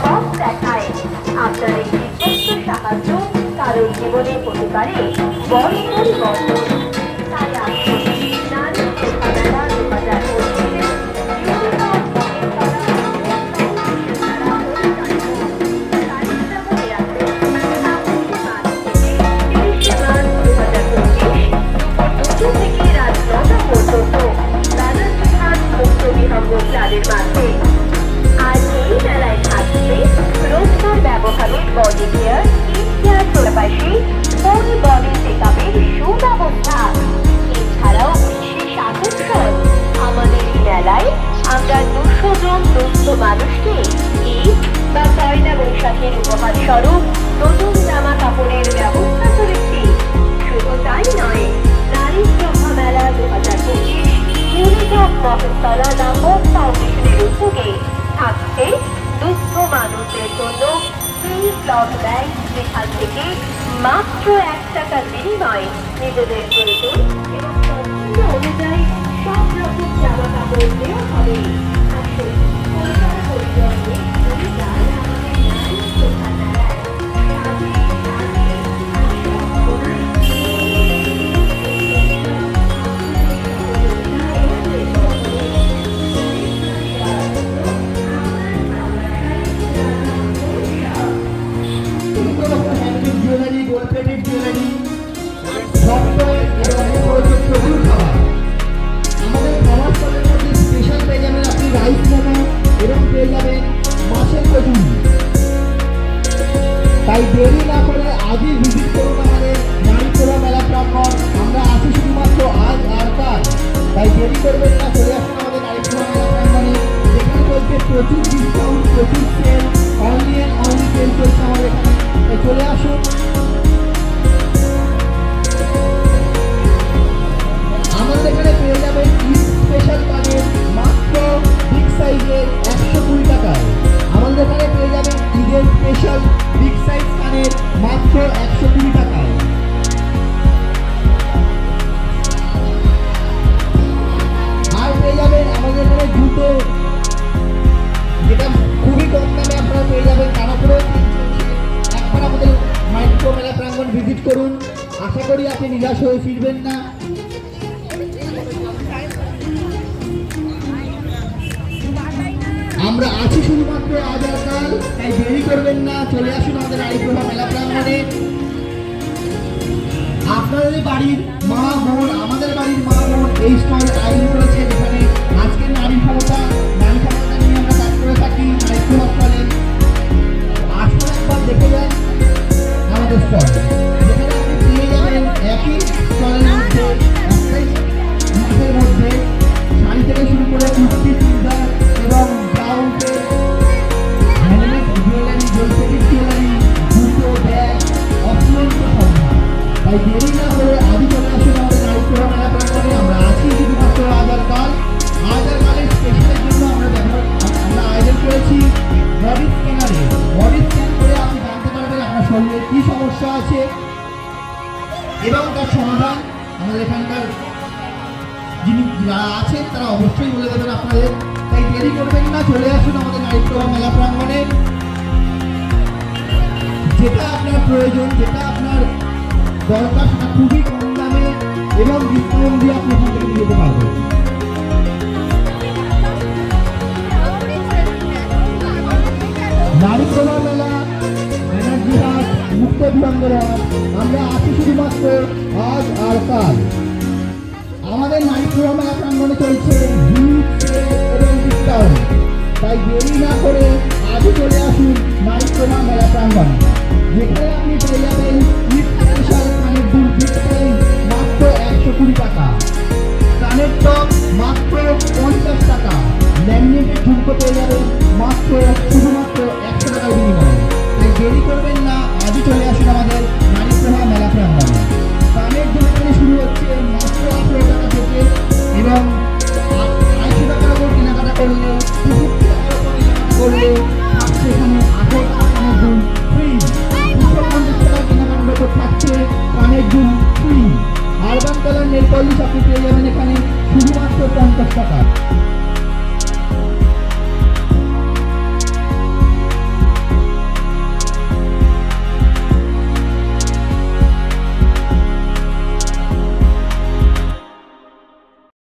পথ দেখায়। আপনার এই নির্দিষ্ট সাহায্য কারো জীবনে হতে পারে বড় পরিবর্তন। তাই আসুন নারী শিক্ষা মেলা 2025 পাশাপাশি ফুল বডি চেকআপের সুব্যবস্থা। এছাড়াও বিশেষ আকর্ষণ, আমাদের এই মেলায় আমরা 200 জন দুস্থ মানুষকে ঈদ বা পয়লা বৈশাখের উপহার স্বরূপ নতুন জামা কাপড়ের ব্যবস্থা করেছি। শুধু তাই নয়, নারী শিক্ষা মেলা 2025 ইউনিসেফ মহস্তলা নামক ফাউন্ডেশনের উদ্যোগে থাকছে দুস্থ মানুষদের জন্য ফ্রি ক্লথ ব্যাগ, যেখান থেকে মাত্র 1 টাকার বিনিময়ে নিজেদের প্রয়োজন এবং পছন্দ অনুযায়ী সব রকম জামা কাপড় দেওয়া হবে। আসুন পরিবার পরিজন নিয়ে ঘুরে যান আমাদের নারী শিক্ষা মেলায়। তাই দেরি না করে আজই ভিজিট করুন আমাদের নারীপুরা মেলা প্রাঙ্গণ। আমরা আছি শুধুমাত্র আজ আর কাল, তাই দেরি করবেন না, চলে আসুন আমাদের নারীপুরা মেলা প্রাঙ্গণে, যেখানে চলছে প্রচুর ডিসকাউন্ট, প্রচুর sale, only and only sale চলছে আমাদের এখানে। চলে আসুন। আমাদের এখানে পেয়ে যাবেন ঈদ স্পেশাল কানের মাত্র বিগ সাইজের 120 টাকায়। আমাদের এখানে পেয়ে যাবেন ঈদের স্পেশাল বিগ সাইজ কানের মাত্র 120 টাকায়। আর পেয়ে যাবেন আমাদের এখানে জুতো, যেটা খুবই কম দামে আপনারা পেয়ে যাবেন। তারপরেও একবার আমাদের মাইক্রো মেলা প্রাঙ্গণ ভিজিট করুন, আশা করি আপনি নিরাশ হয়ে ফিরবেন না। আমরা আছি শুধুমাত্র আজ আর কাল, তাই দেরি করবেন না, চলে আসুন আমাদের নারীপ্রভা মেলা প্রাঙ্গণে। আপনাদের বাড়ির মা বোন, আমাদের বাড়ির মা বোন এই স্টল আয়োজন করেছে, যেখানে আজকে নারী ক্ষমতা নিয়ে আমরা কাজ করে থাকি নারীপ্রভা স্টলে। আসুন একবার দেখে যান আমাদের স্টল, যেখানে আপনি পেয়ে যাবেন একই স্টলের মধ্যে একটাই মাসের মধ্যে শাড়ি থেকে শুরু করে কুর্তি, চুড়িদার এবং তাই দেরি না করে আজই চলে আসুন আমাদের নারীপুরা মেলা প্রাঙ্গণে। আমরা আছি শুধুমাত্র আজ আর কাল। আজ আর কালের স্পেশালের জন্য আমরা আয়োজন করেছি বডি স্ক্যানারে। বডি স্ক্যান করে আপনি জানতে পারবেন আপনার শরীরে কী সমস্যা আছে এবং তার সমাধান আমাদের এখানকার যিনি যারা আছেন তারা অবশ্যই বলে দেবেন আপনাদের। তাই দেরি করবেন না, চলে আসুন আমাদের নারীপুরা মেলা প্রাঙ্গণে। যেটা আপনার প্রয়োজন, যেটা আপনার দরকার, সেটা খুবই কম দামে এবং ডিসকাউন্ট দিয়ে আপনি এখান থেকে নিতে পারবেন। নারীপ্রভা মেলা, এনার্জি হাট, মুক্ত বিভাগের হাট, আমরা আছি শুধুমাত্র আজ আর কাল। আমাদের নারীপ্রভা মেলা প্রাঙ্গণে চলছে হিট সেল এবং ডিসকাউন্ট, তাই দেরি না করে আজই চলে আসুন নারীপ্রভা মেলা প্রাঙ্গণে, যেখানে আপনি পেয়ে যাবেন ঈদ স্পেশাল কানের দুল বিগ সাইজ মাত্র 120 টাকা, কানের টপ মাত্র 50 টাকা, ল্যামিনেটেড ঝুমকো পেয়ে যাবেন মাত্র শুধুমাত্র 100 টাকার বিনিময়ে। তাই দেরি করবেন না, আজই চলে আসুন আমাদের নারীপ্রভা মেলা প্রাঙ্গণে। কানের দুল এখানে শুরু হচ্ছে মাত্র 18 টাকা থেকে এবং 250 টাকার উপর কেনাকাটা করলে, 250 টাকার উপর কেনাকাটা করলে থাকছে এখানে 18 টাকা কানের দুল ফ্রি। 250 টাকার কেনাকাটার উপর থাকছে কানের দুল free. Urban colour nail polish আপনি পেয়ে যাবেন এখানে শুধুমাত্র 50 টাকা।